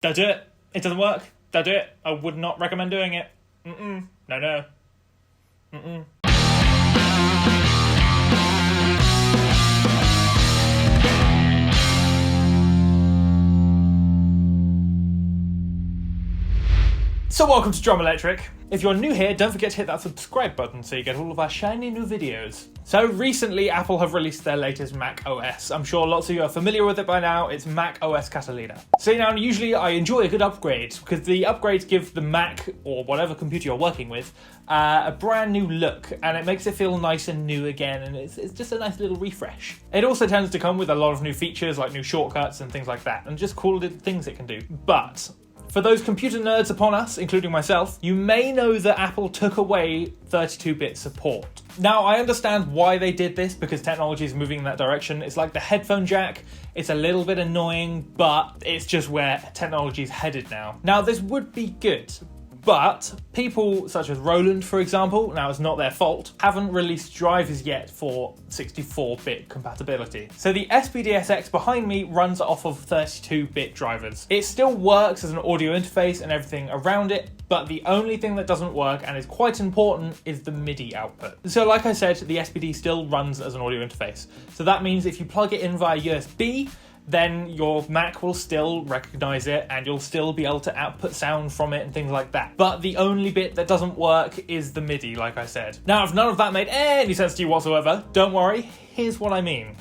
Don't do it. It doesn't work. Don't do it. I would not recommend doing it. No, no. So welcome to Drum Electric. If you're new here, don't forget to hit that subscribe button so you get all of our shiny new videos. So recently, Apple have released their latest macOS. I'm sure lots of you are familiar with it by now. It's macOS Catalina. So now, usually I enjoy a good upgrade because the upgrades give the Mac, or whatever computer you're working with, a brand new look, and it makes it feel nice and new again, and it's just a nice little refresh. It also tends to come with a lot of new features, like new shortcuts and things like that, and just cool little things it can do. But for those computer nerds upon us, including myself, you may know that Apple took away 32-bit support. Now, I understand why they did this, because technology is moving in that direction. It's like the headphone jack. It's a little bit annoying, but it's just where technology is headed now. Now, this would be good, but people such as Roland, for example, now it's not their fault, haven't released drivers yet for 64-bit compatibility. So the SPD-SX behind me runs off of 32-bit drivers. It still works as an audio interface and everything around it, but the only thing that doesn't work, and is quite important, is the MIDI output. So like I said, the SPD still runs as an audio interface. So that means if you plug it in via USB, then your Mac will still recognize it and you'll still be able to output sound from it and things like that. But the only bit that doesn't work is the MIDI, like I said. Now, if none of that made any sense to you whatsoever, don't worry, here's what I mean.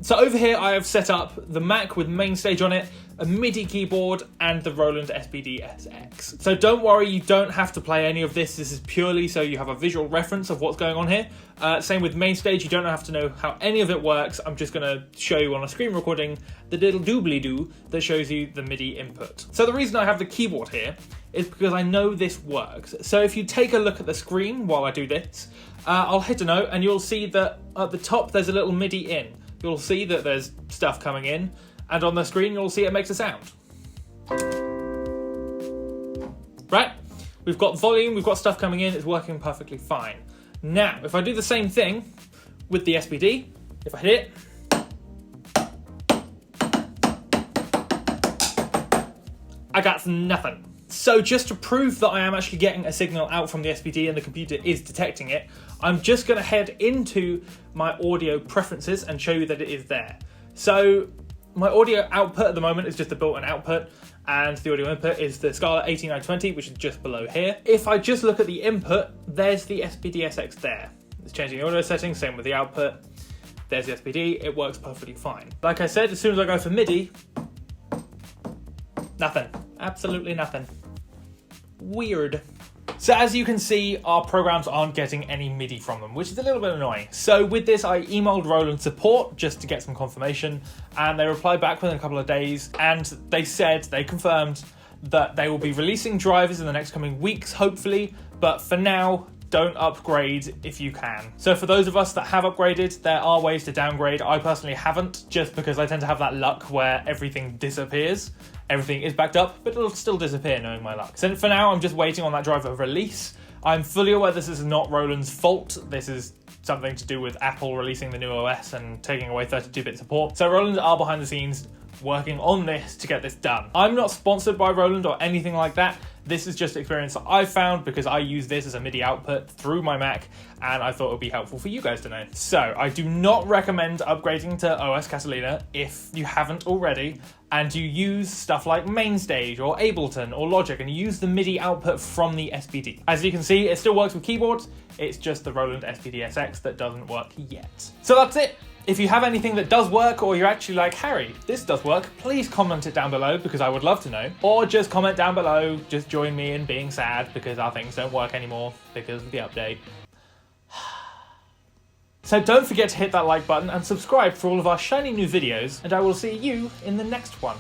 So over here I have set up the Mac with MainStage on it, a MIDI keyboard, and the Roland SPD-SX. So don't worry, you don't have to play any of this. This is purely so you have a visual reference of what's going on here. Same with MainStage, you don't have to know how any of it works. I'm just going to show you on a screen recording the little doobly-doo that shows you the MIDI input. So the reason I have the keyboard here is because I know this works. So if you take a look at the screen while I do this, I'll hit a note and you'll see that at the top there's a little MIDI in. You'll see that there's stuff coming in, and on the screen you'll see it makes a sound. Right? We've got volume, we've got stuff coming in, it's working perfectly fine. Now, if I do the same thing with the SPD, if I hit it, I got nothing. So just to prove that I am actually getting a signal out from the SPD and the computer is detecting it, I'm just going to head into my audio preferences and show you that it is there. So my audio output at the moment is just the built-in output, and the audio input is the Scala 18920, which is just below here. If I just look at the input, there's the SPD-SX there. It's changing the audio settings, same with the output. There's the SPD, it works perfectly fine. Like I said, as soon as I go for MIDI, nothing. Absolutely nothing. Weird. So as you can see, our programs aren't getting any MIDI from them, which is a little bit annoying. So with this, I emailed Roland support just to get some confirmation, and they replied back within a couple of days, and they confirmed that they will be releasing drivers in the next coming weeks, hopefully, but for now, don't upgrade if you can. So for those of us that have upgraded, there are ways to downgrade. I personally haven't, just because I tend to have that luck where everything disappears. Everything is backed up, but it'll still disappear knowing my luck. So for now, I'm just waiting on that driver release. I'm fully aware this is not Roland's fault. This is something to do with Apple releasing the new OS and taking away 32-bit support. So Roland are behind the scenes working on this to get this done. I'm not sponsored by Roland or anything like that. This is just experience that I've found because I use this as a MIDI output through my Mac, and I thought it would be helpful for you guys to know. So I do not recommend upgrading to OS Catalina if you haven't already, and you use stuff like MainStage or Ableton or Logic, and you use the MIDI output from the SPD. As you can see, it still works with keyboards. It's just the Roland SPD-SX that doesn't work yet. So that's it. If you have anything that does work, or you're actually like, Harry, this does work, please comment it down below because I would love to know. Or just comment down below, just join me in being sad because our things don't work anymore because of the update. So don't forget to hit that like button and subscribe for all of our shiny new videos, and I will see you in the next one.